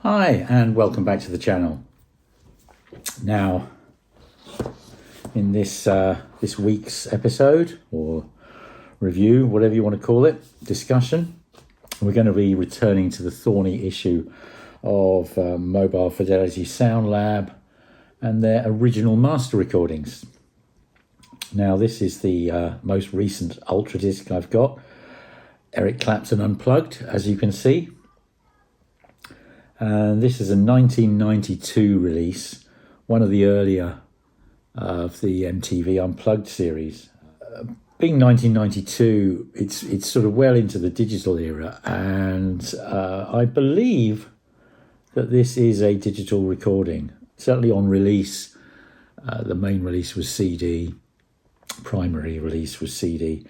Hi and welcome back to the channel. Now, in this week's episode or review, whatever you want to call it, discussion, we're going to be returning to the thorny issue of Mobile Fidelity Sound Lab and their original master recordings. Now, this is the most recent Ultradisc I've got, Eric Clapton Unplugged, as you can see. And this is a 1992 release, one of the earlier of the MTV Unplugged series. Being 1992, it's sort of well into the digital era, and I believe that this is a digital recording. Certainly on release, the main release was CD, primary release was CD.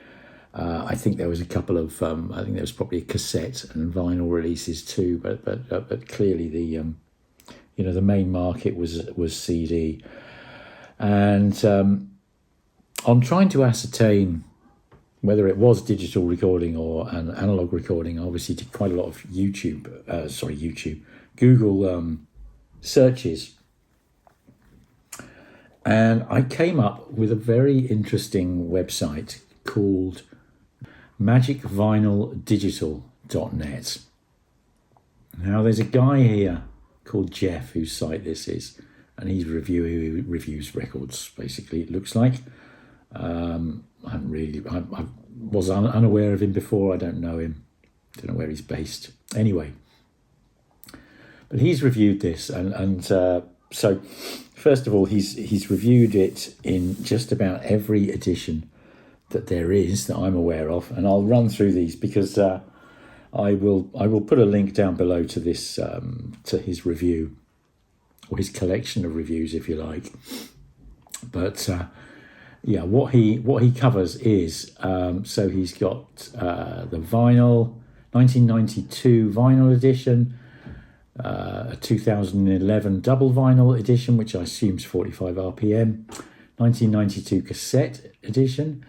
I think there was a couple of, I think there was probably a cassette and vinyl releases too, but clearly the, the main market was CD. And on trying to ascertain whether it was digital recording or an analog recording, I obviously did quite a lot of Google searches. And I came up with a very interesting website called magicvinyldigital.net. Now, there's a guy here called Jeff whose site this is, and he reviews records, basically, it looks like. I was unaware of him before. I don't know him. Don't know where he's based. Anyway, but he's reviewed this, and so first of all, he's reviewed it in just about every edition that there is that I'm aware of, and I'll run through these because I will put a link down below to this to his review, or his collection of reviews, if you like. But what he covers is so he's got the vinyl 1992 vinyl edition, a 2011 double vinyl edition, which I assume is 45 RPM, 1992 cassette edition,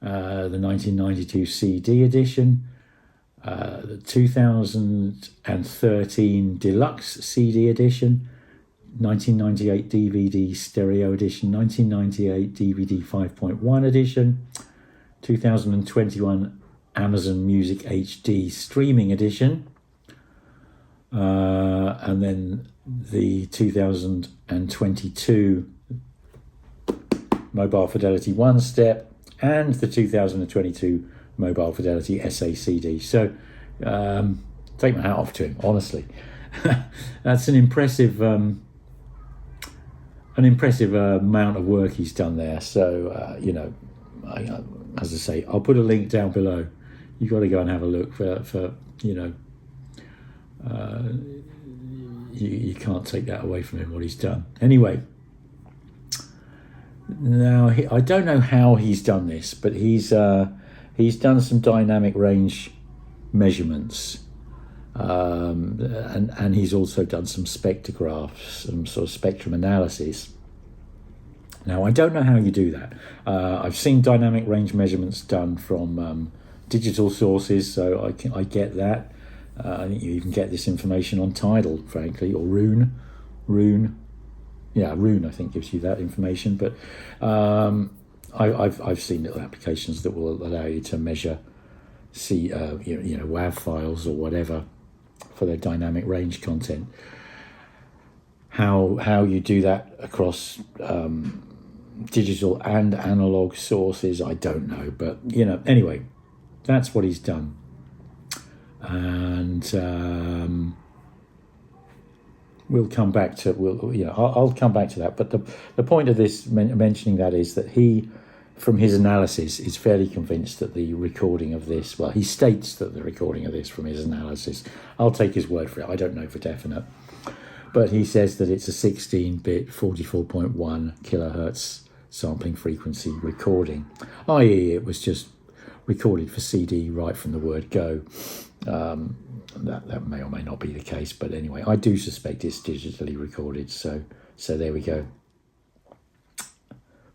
the 1992 CD edition, the 2013 deluxe CD edition, 1998 DVD stereo edition, 1998 DVD 5.1 edition, 2021 Amazon Music HD streaming edition, and then the 2022 Mobile Fidelity Onestep, and the 2022 Mobile Fidelity SACD. So take my hat off to him, honestly. That's an impressive amount of work he's done there. So, as I say, I'll put a link down below. You've got to go and have a look for you can't take that away from him, what he's done. Anyway, now, I don't know how he's done this, but he's done some dynamic range measurements, and he's also done some spectrographs, some sort of spectrum analysis. Now, I don't know how you do that. I've seen dynamic range measurements done from digital sources, so I get that. I think you even get this information on Tidal, frankly, or Rune. Yeah, Rune, I think, gives you that information. But I've seen little applications that will allow you to measure, WAV files or whatever for their dynamic range content. How you do that across digital and analog sources, I don't know. But anyway, that's what he's done, and we'll come back to I'll come back to that. But the point of this mentioning that is that he, from his analysis, is fairly convinced that the recording of this, well, he states that the recording of this from his analysis, I'll take his word for it, I don't know for definite, but he says that it's a 16-bit 44.1 kilohertz sampling frequency recording, i.e. it was just recorded for CD right from the word go. That may or may not be the case, but anyway, I do suspect it's digitally recorded, so there we go.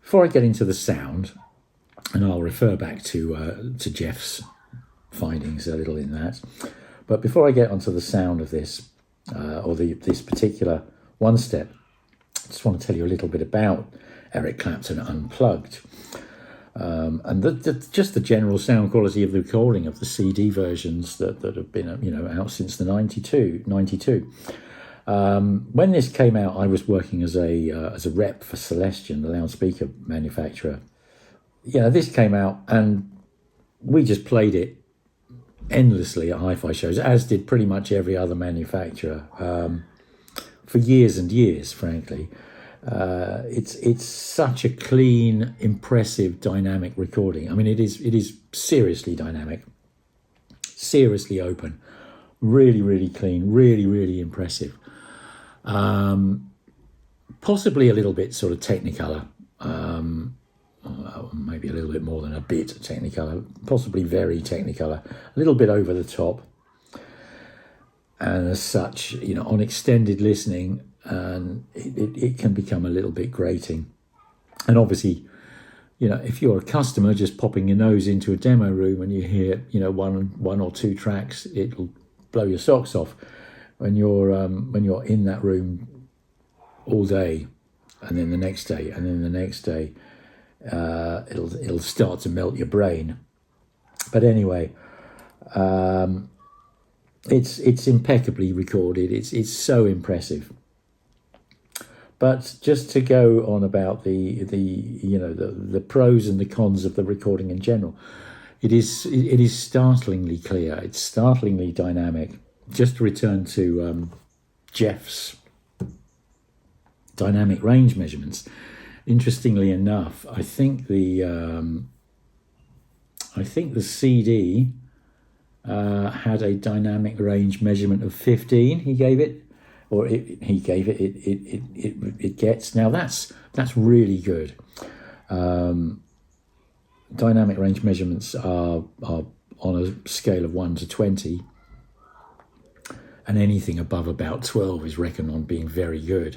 Before I get into the sound, and I'll refer back to Jeff's findings a little in that, but before I get onto the sound of this, or this particular Onestep. I just want to tell you a little bit about Eric Clapton Unplugged. And just the general sound quality of the recording of the CD versions that have been out since the 92. When this came out, I was working as a rep for Celestion, the loudspeaker manufacturer. This came out and we just played it endlessly at hi-fi shows, as did pretty much every other manufacturer, for years and years, frankly. It's such a clean, impressive, dynamic recording. I mean, it is seriously dynamic, seriously open, really, really clean, really, really impressive. Possibly a little bit sort of Technicolor, maybe a little bit more than a bit Technicolor, possibly very Technicolor, a little bit over the top. And as such, on extended listening, and it can become a little bit grating. And obviously, if you're a customer just popping your nose into a demo room and you hear, one or two tracks, it'll blow your socks off. When you're in that room all day, and then the next day, and then the next day, it'll start to melt your brain. But anyway, it's impeccably recorded. It's so impressive. But just to go on about the pros and the cons of the recording in general, it is startlingly clear. It's startlingly dynamic. Just to return to Jeff's dynamic range measurements. Interestingly enough, I think the CD had a dynamic range measurement of 15. He gave it. It gets. Now that's really good. Dynamic range measurements are on a scale of 1 to 20, and anything above about 12 is reckoned on being very good.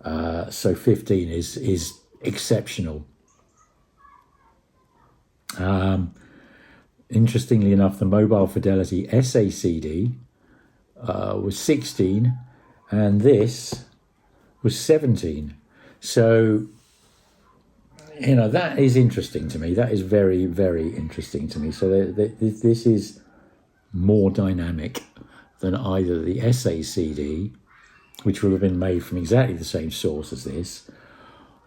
So 15 is exceptional. Interestingly enough, the mobile Fidelity SACD was 16. And this was 17. So, that is interesting to me. That is very, very interesting to me. So this is more dynamic than either the SACD, which will have been made from exactly the same source as this,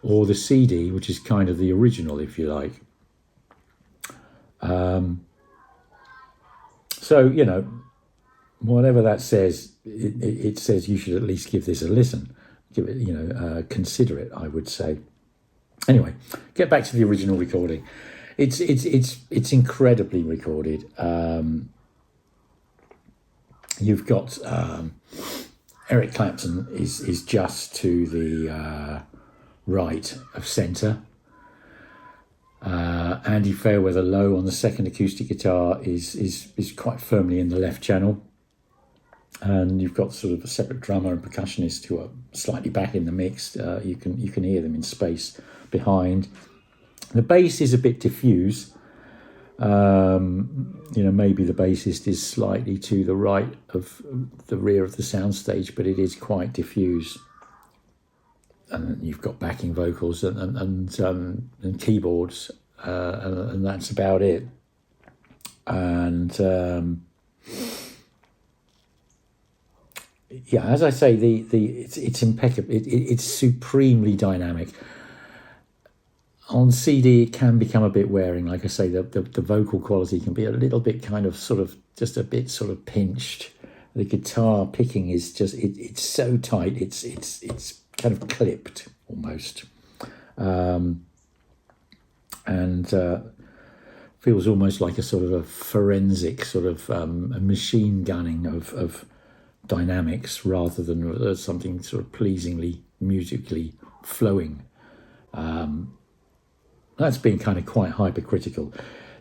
or the CD, which is kind of the original, if you like. So, whatever that says, it says you should at least give this a listen. Give it, consider it, I would say. Anyway, get back to the original recording. It's incredibly recorded. You've got Eric Clapton is just to the right of centre. Andy Fairweather low on the second acoustic guitar is quite firmly in the left channel. And you've got sort of a separate drummer and percussionist who are slightly back in the mix. You can hear them in space behind. The bass is a bit diffuse. Maybe the bassist is slightly to the right of the rear of the soundstage, but it is quite diffuse. And you've got backing vocals and keyboards, and that's about it. And as I say, it's impeccable. It's supremely dynamic. On CD, it can become a bit wearing. Like I say, the vocal quality can be a little bit kind of sort of just a bit sort of pinched. The guitar picking is just it's so tight. It's kind of clipped almost, and feels almost like a sort of a forensic sort of a machine gunning of dynamics rather than something sort of pleasingly musically flowing. That's been kind of quite hypercritical.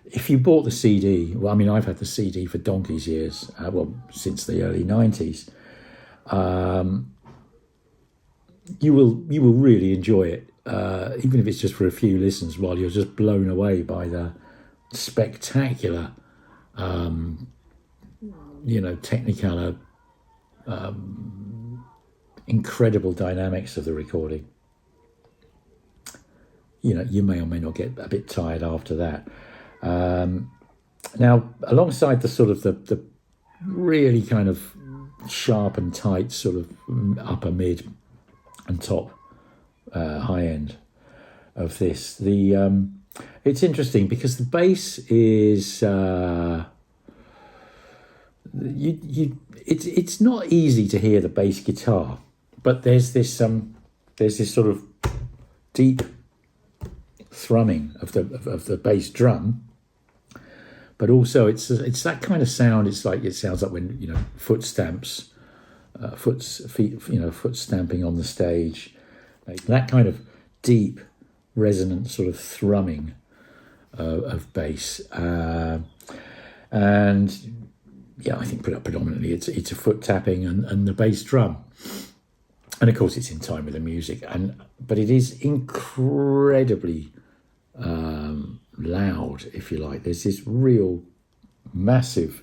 If you bought the CD, well, I mean, I've had the CD for donkey's years, since the early 90s. You will really enjoy it, even if it's just for a few listens, while you're just blown away by the spectacular, Technicolor incredible dynamics of the recording. You know, you may or may not get a bit tired after that. Now, alongside the sort of the really kind of sharp and tight sort of upper mid and top high end of this, it's interesting because the bass is it's not easy to hear the bass guitar, but there's this sort of deep thrumming of the bass drum, but also it's that kind of sound. It's like, it sounds like when, you know, foot stamping on the stage, like that kind of deep resonant sort of thrumming of bass, and yeah, I think predominantly it's a foot tapping and the bass drum, and of course it's in time with the music, but it is incredibly loud, if you like. There's this real massive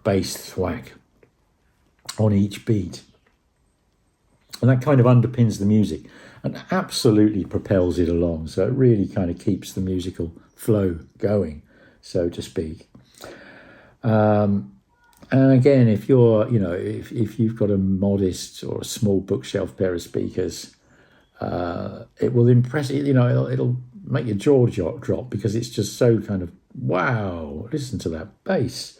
bass thwack on each beat, and that kind of underpins the music and absolutely propels it along. So it really kind of keeps the musical flow going, so to speak. And again, if you're, you know, if you've got a modest or a small bookshelf pair of speakers, it will impress you. You know, it'll make your jaw drop because it's just so kind of, wow, listen to that bass.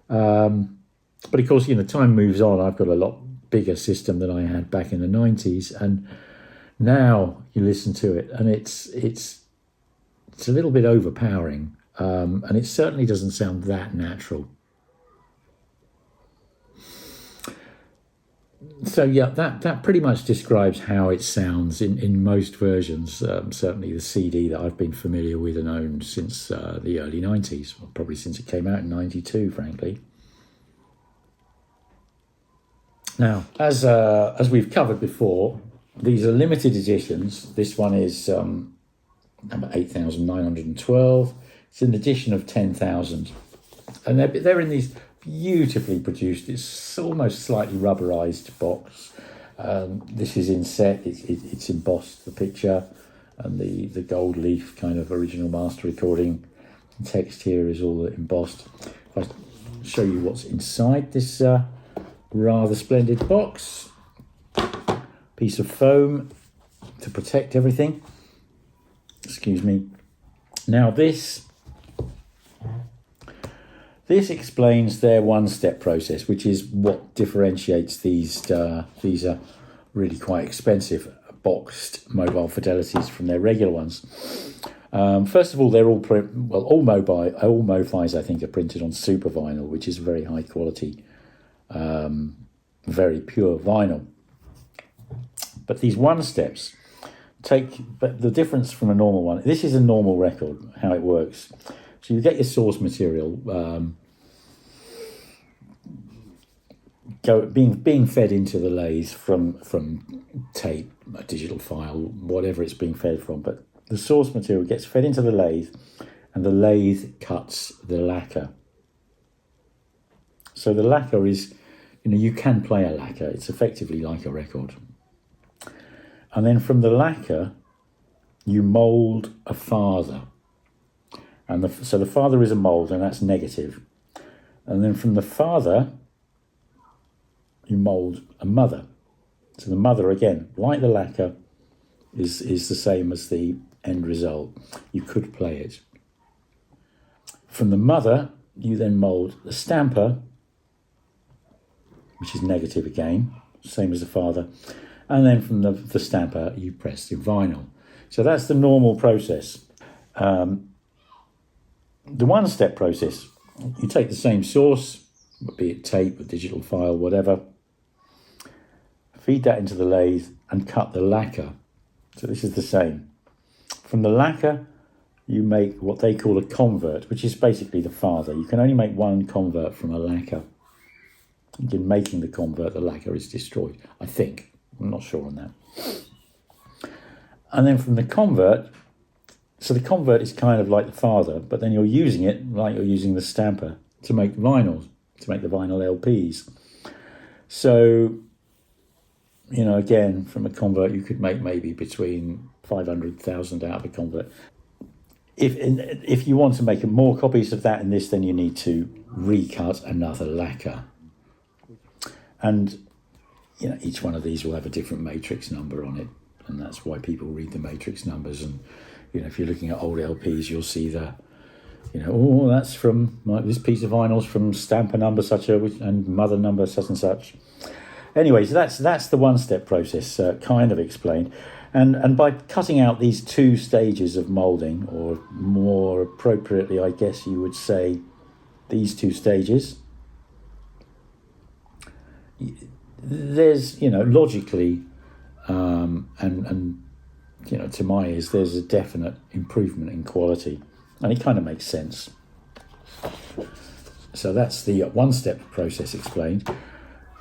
But of course, you know, time moves on. I've got a lot bigger system than I had back in the 90s, and now you listen to it and it's a little bit overpowering, and it certainly doesn't sound that natural. So yeah, that pretty much describes how it sounds in most versions. Certainly the CD that I've been familiar with and owned since the early 90s, well, probably since it came out in 92, frankly. Now, as we've covered before, these are limited editions. This one is number 8,912. It's an edition of 10,000. And they're in these beautifully produced, it's almost slightly rubberized box. This is inset, it's embossed, the picture, and the gold leaf kind of original master recording text here is all embossed. If I show you what's inside this rather splendid box, piece of foam to protect everything. Excuse me. Now this explains their one-step process, which is what differentiates these. These are really quite expensive boxed mobile Fidelities from their regular ones. First of all, they're all all MOFIs I think are printed on super vinyl, which is very high quality, very pure vinyl. But these one-steps but the difference from a normal one. This is a normal record, how it works. So you get your source material being fed into the lathe from tape, a digital file, whatever it's being fed from. But the source material gets fed into the lathe, and the lathe cuts the lacquer. So the lacquer is, you know, you can play a lacquer. It's effectively like a record. And then from the lacquer, you mould a father. And so the father is a mould, and that's negative. And then from the father, you mould a mother. So the mother, again, like the lacquer, is the same as the end result. You could play it. From the mother, you then mould the stamper, which is negative again, same as the father. And then from the stamper, you press the vinyl. So that's the normal process. The one-step process, you take the same source, be it tape, a digital file, whatever, feed that into the lathe and cut the lacquer. So this is the same. From the lacquer, you make what they call a convert, which is basically the father. You can only make one convert from a lacquer. In making the convert, the lacquer is destroyed, I think. I'm not sure on that. And then from the convert, so the convert is kind of like the father, but then you're using it like you're using the stamper to make vinyls, to make the vinyl LPs. So, you know, again, from a convert, you could make maybe between 500,000 out of a convert. If you want to make more copies of that and this, then you need to recut another lacquer. And, you know, each one of these will have a different matrix number on it. And that's why people read the matrix numbers. And, you know, if you're looking at old LPs, you'll see the, you know, oh, that's from, like, this piece of vinyl's from stamper number such a, and mother number such and such. Anyways, that's the one-step process kind of explained. And by cutting out these two stages of moulding, or more appropriately, I guess you would say these two stages, there's, you know, logically, and you know, to my ears, there's a definite improvement in quality, and it kind of makes sense. So that's the one-step process explained.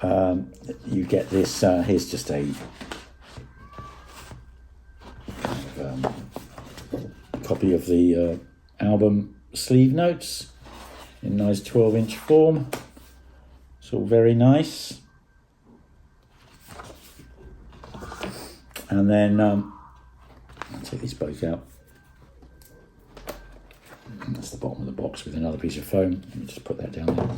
You get this, here's just a kind of copy of the album sleeve notes in nice 12-inch form. It's all very nice. And then I'll take these both out. And that's the bottom of the box with another piece of foam. Let me just put that down there.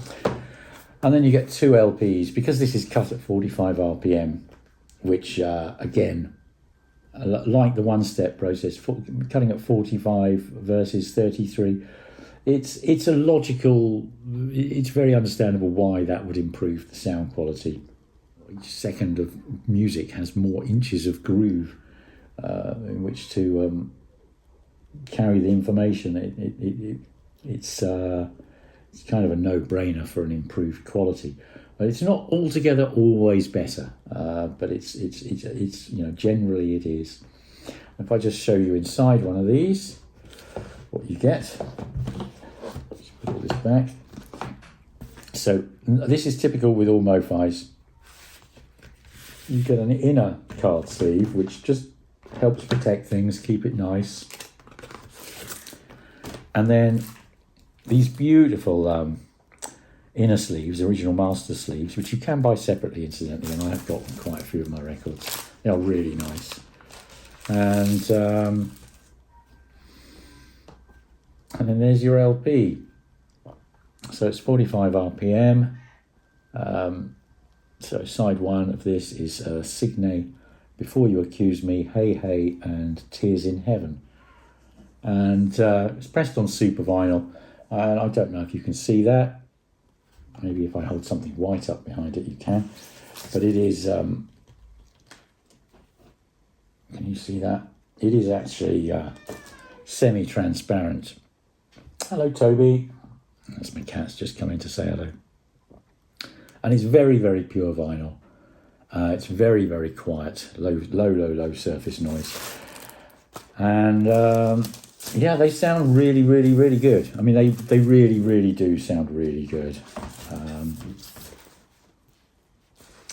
And then you get two LPs, because this is cut at 45 RPM, which again, like the one-step process, cutting at 45 versus 33, it's a logical, it's very understandable why that would improve the sound quality. Each second of music has more inches of groove in which to carry the information. It's kind of a no-brainer for an improved quality. But it's not altogether always better, but it's you know, generally it is. If I just show you inside one of these, what you get. Just put all this back. So this is typical with all MOFIs. You get an inner card sleeve, which just helps protect things, keep it nice. And then these beautiful inner sleeves, original master sleeves, which you can buy separately, incidentally, and I have got quite a few of my records. They are really nice. And then there's your LP. So it's 45 RPM. So side one of this is Signe, Before You Accuse Me, Hey Hey, and Tears in Heaven. And it's pressed on super vinyl. And I don't know if you can see that. Maybe if I hold something white up behind it, you can. But it is, can you see that? It is actually semi-transparent. Hello, Toby. That's my cat's just come in to say hello. And it's very, very pure vinyl. It's very, very quiet, low surface noise. And yeah, they sound really, really, really good. I mean, they really, really do sound really good.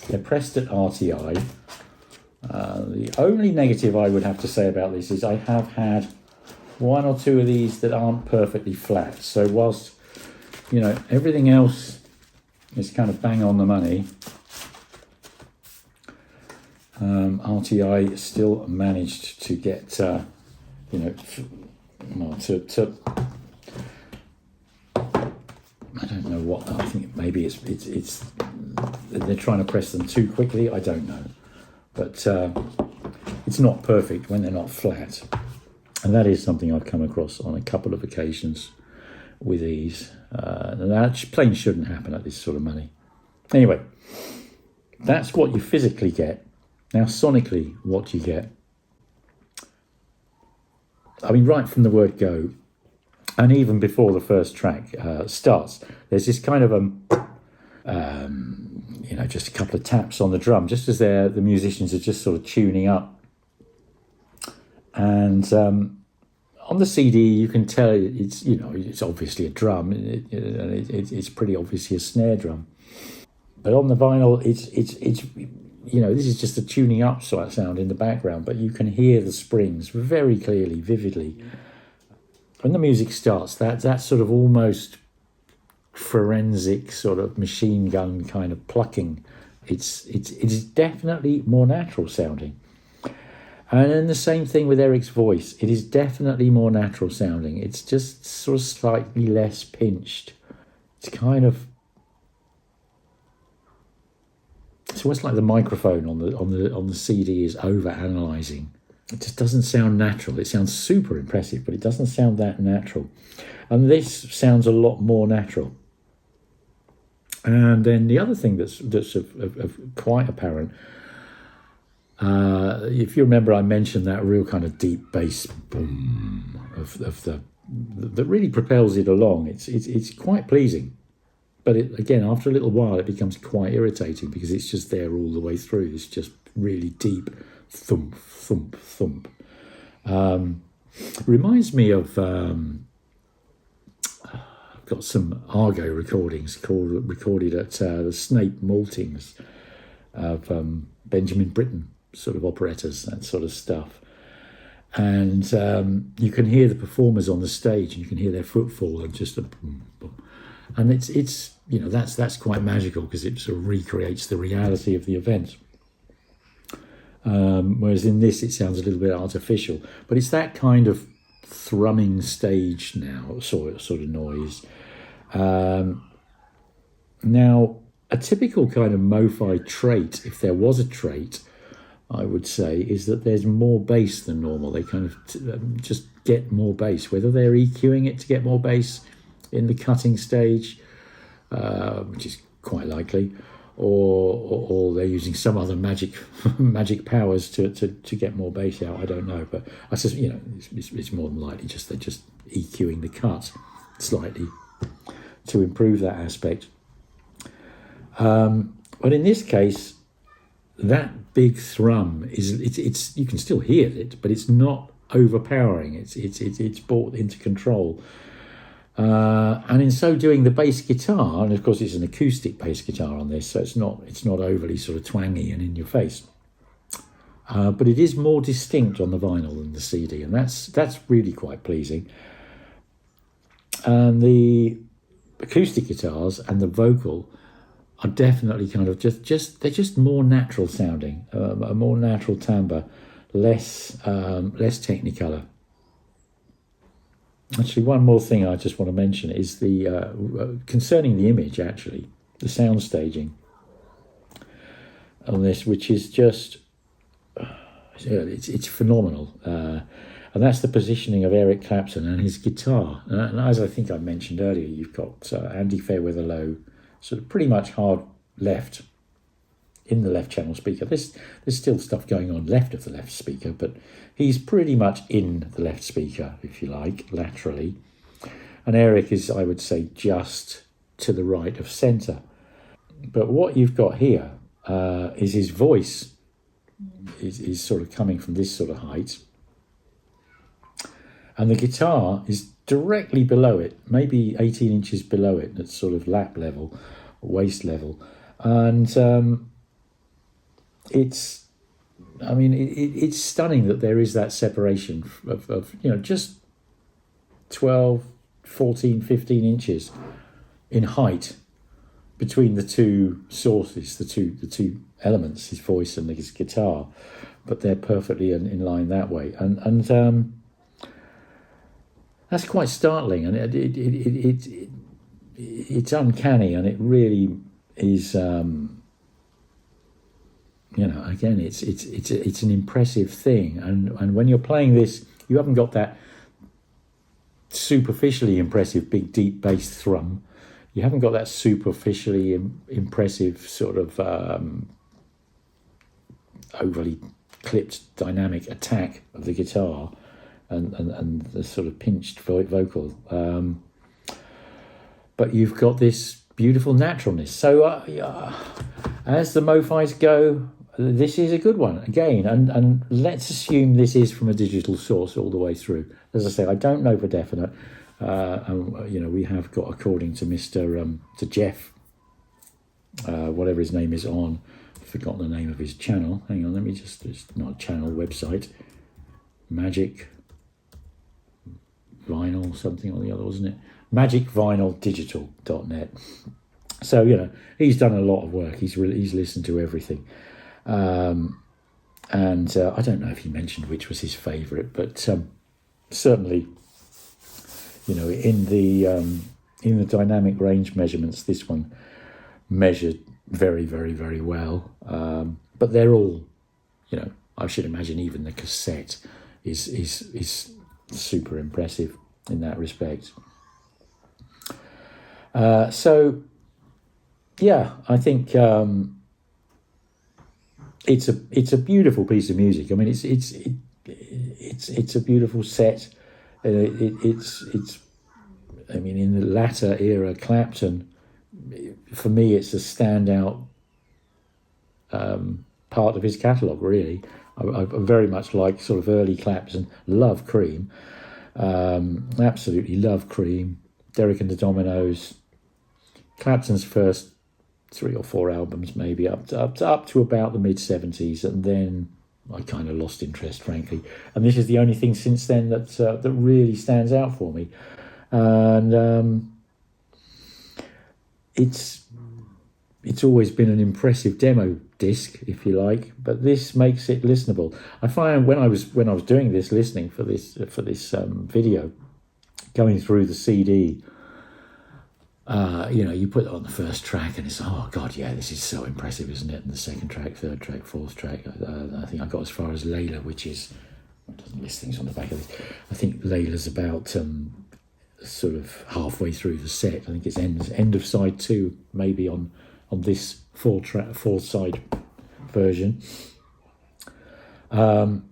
They're pressed at RTI. The only negative I would have to say about this is I have had one or two of these that aren't perfectly flat. So whilst, you know, everything else is kind of bang on the money, RTI still managed to get, you know, to I don't know what, I think maybe it's they're trying to press them too quickly, I don't know, but it's not perfect when they're not flat, and that is something I've come across on a couple of occasions with these. That plain shouldn't happen at this sort of money. Anyway, that's what you physically get. Now sonically, what do you get? I mean, right from the word go, and even before the first track starts, there's this kind of you know, just a couple of taps on the drum, just as the musicians are just sort of tuning up. And on the CD, you can tell it's, you know, it's obviously a drum. It's pretty obviously a snare drum. But on the vinyl, it's you know, this is just a tuning up sort of sound in the background, but you can hear the springs very clearly, vividly. When the music starts, that sort of almost forensic sort of machine gun kind of plucking. It is definitely more natural sounding. And then the same thing with Eric's voice. It is definitely more natural sounding. It's just sort of slightly less pinched. It's kind of, it's almost like the microphone on the CD is over analyzing. It just doesn't sound natural. It sounds super impressive, but it doesn't sound that natural. And this sounds a lot more natural. And then the other thing that's of quite apparent, if you remember, I mentioned that real kind of deep bass boom that really propels it along. It's quite pleasing, but again, after a little while, it becomes quite irritating because it's just there all the way through. It's just really deep thump, thump, thump. Reminds me of I've got some Argo recordings recorded at the Snape Maltings of Benjamin Britten sort of operettas, that sort of stuff. And you can hear the performers on the stage, and you can hear their footfall and just a boom, boom. And it's you know, that's quite magical because it sort of recreates the reality of the event. Whereas in this, it sounds a little bit artificial, but it's that kind of thrumming stage now, sort of noise. Now, a typical kind of MOFI trait, if there was a trait, I would say, is that there's more bass than normal. They kind of just get more bass, whether they're EQing it to get more bass in the cutting stage, which is quite likely, or they're using some other magic powers to get more bass out. I don't know, but I just, you know, it's more than likely just they're just EQing the cut slightly to improve that aspect. But in this case, that big thrum it's you can still hear it, but it's not overpowering. It's brought into control. And in so doing, the bass guitar, and of course it's an acoustic bass guitar on this, so it's not overly sort of twangy and in your face, but it is more distinct on the vinyl than the CD, and that's really quite pleasing. And the acoustic guitars and the vocal are definitely kind of just they're just more natural sounding, a more natural timbre, less Technicolor. Actually, one more thing I just want to mention is the concerning the image, actually, the sound staging on this, which is just it's phenomenal, and that's the positioning of Eric Clapton and his guitar. And as I think I mentioned earlier, you've got Andy Fairweather low, sort of pretty much hard left in the left channel speaker. There's still stuff going on left of the left speaker, but he's pretty much in the left speaker, if you like, laterally. And Eric is, I would say, just to the right of centre. But what you've got here is his voice is sort of coming from this sort of height. And the guitar is directly below it, maybe 18 inches below it, at sort of lap level, waist level. And it's stunning that there is that separation of you know, just 12, 14, 15 inches in height between the two sources, the two elements, his voice and his guitar, but they're perfectly in line that way, and that's quite startling, and it's uncanny, and it really is. You know, again, it's an impressive thing, and when you're playing this, you haven't got that superficially impressive big deep bass thrum. You haven't got that superficially impressive sort of overly clipped dynamic attack of the guitar, and the sort of pinched vocal. But you've got this beautiful naturalness. So as the MOFIs go, this is a good one again, and let's assume this is from a digital source all the way through. As I say, I don't know for definite. And, you know, we have got, according to to Jeff, whatever his name is on, I've forgotten the name of his channel. Hang on, let me just, it's not a channel, website, Magic Vinyl something or the other, wasn't it? magicvinyldigital.net. So, he's done a lot of work. He's listened to everything. And I don't know if he mentioned which was his favourite, but certainly, in the dynamic range measurements, this one measured very, very, very well. But they're all, I should imagine even the cassette is super impressive in that respect. So, yeah, I think it's a beautiful piece of music. I mean, it's a beautiful set. It's I mean, in the latter era Clapton, for me, it's a standout part of his catalogue, really. I very much like sort of early Clapton. Love Cream. Absolutely love Cream. Derek and the Dominoes. Clapton's first 3 or 4 albums, maybe up to about the mid-70s, and then I kind of lost interest, frankly. And this is the only thing since then that really stands out for me. And it's always been an impressive demo disc, if you like, but this makes it listenable. I find when I was doing this, listening for this video, going through the CD, you put it on the first track and it's, oh God, yeah, this is so impressive, isn't it? And the second track, third track, fourth track, I think I got as far as Layla, which is, it doesn't list things on the back of this. I think Layla's about sort of halfway through the set. I think it's end of side 2, maybe on this four side version. And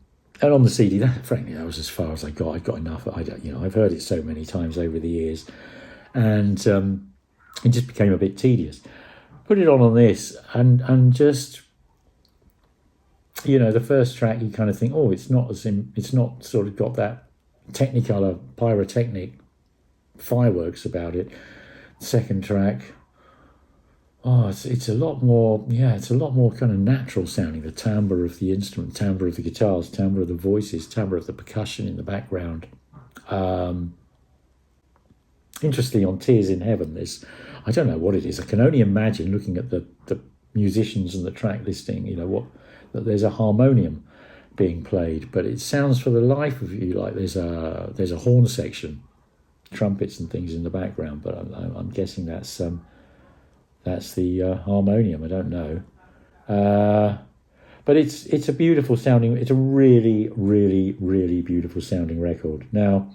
on the CD, frankly, that was as far as I got. I got enough. I've heard it so many times over the years, and it just became a bit tedious. Put it on this, and just, the first track, you kind of think, oh, it's not sort of got that Technicolor pyrotechnic fireworks about it. Second track, it's a lot more, it's a lot more kind of natural sounding. The timbre of the instrument, timbre of the guitars, timbre of the voices, timbre of the percussion in the background. Interestingly, on Tears in Heaven, I don't know what it is. I can only imagine, looking at the musicians and the track listing, that there's a harmonium being played, but it sounds for the life of you like there's a horn section, trumpets and things in the background, but I'm guessing that's the harmonium. I don't know, but it's a beautiful sounding. It's a really, really, really beautiful sounding record. Now,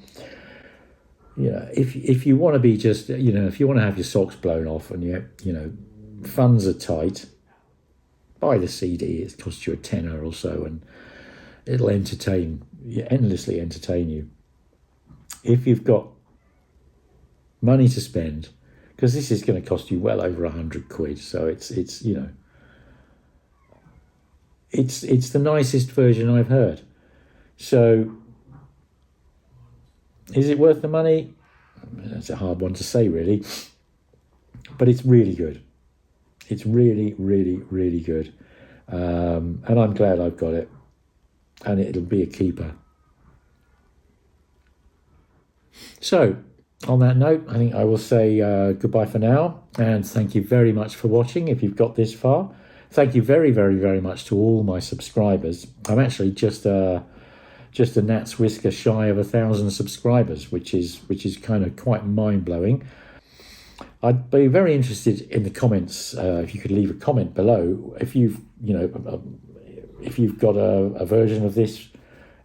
if you want to be just, if you want to have your socks blown off and funds are tight, buy the CD. It costs you £10 or so, and it'll endlessly entertain you. If you've got money to spend, because this is going to cost you well over £100, so it's the nicest version I've heard. So, is it worth the money? That's a hard one to say, really, but it's really good. It's really, really, really good, and I'm glad I've got it, and it'll be a keeper. So, on that note, I think I will say goodbye for now, and thank you very much for watching. If you've got this far, thank you very, very, very much to all my subscribers. I'm actually just a gnat's whisker shy of 1,000 subscribers, which is kind of quite mind-blowing. I'd be very interested in the comments, if you could leave a comment below, if you've got a version of this,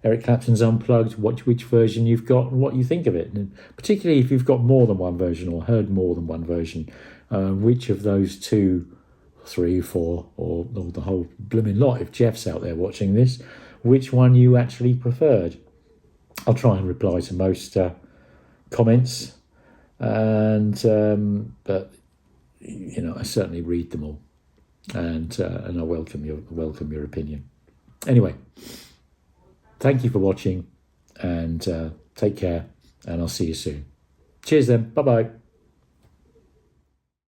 Eric Clapton's Unplugged, which version you've got and what you think of it. And particularly if you've got more than one version or heard more than one version, which of those 2, 3, 4, or the whole blooming lot, if Jeff's out there watching this, which one you actually preferred. I'll try and reply to most comments, and but I certainly read them all, and I welcome your opinion. Anyway, thank you for watching, and take care, and I'll see you soon. Cheers then. Bye-bye.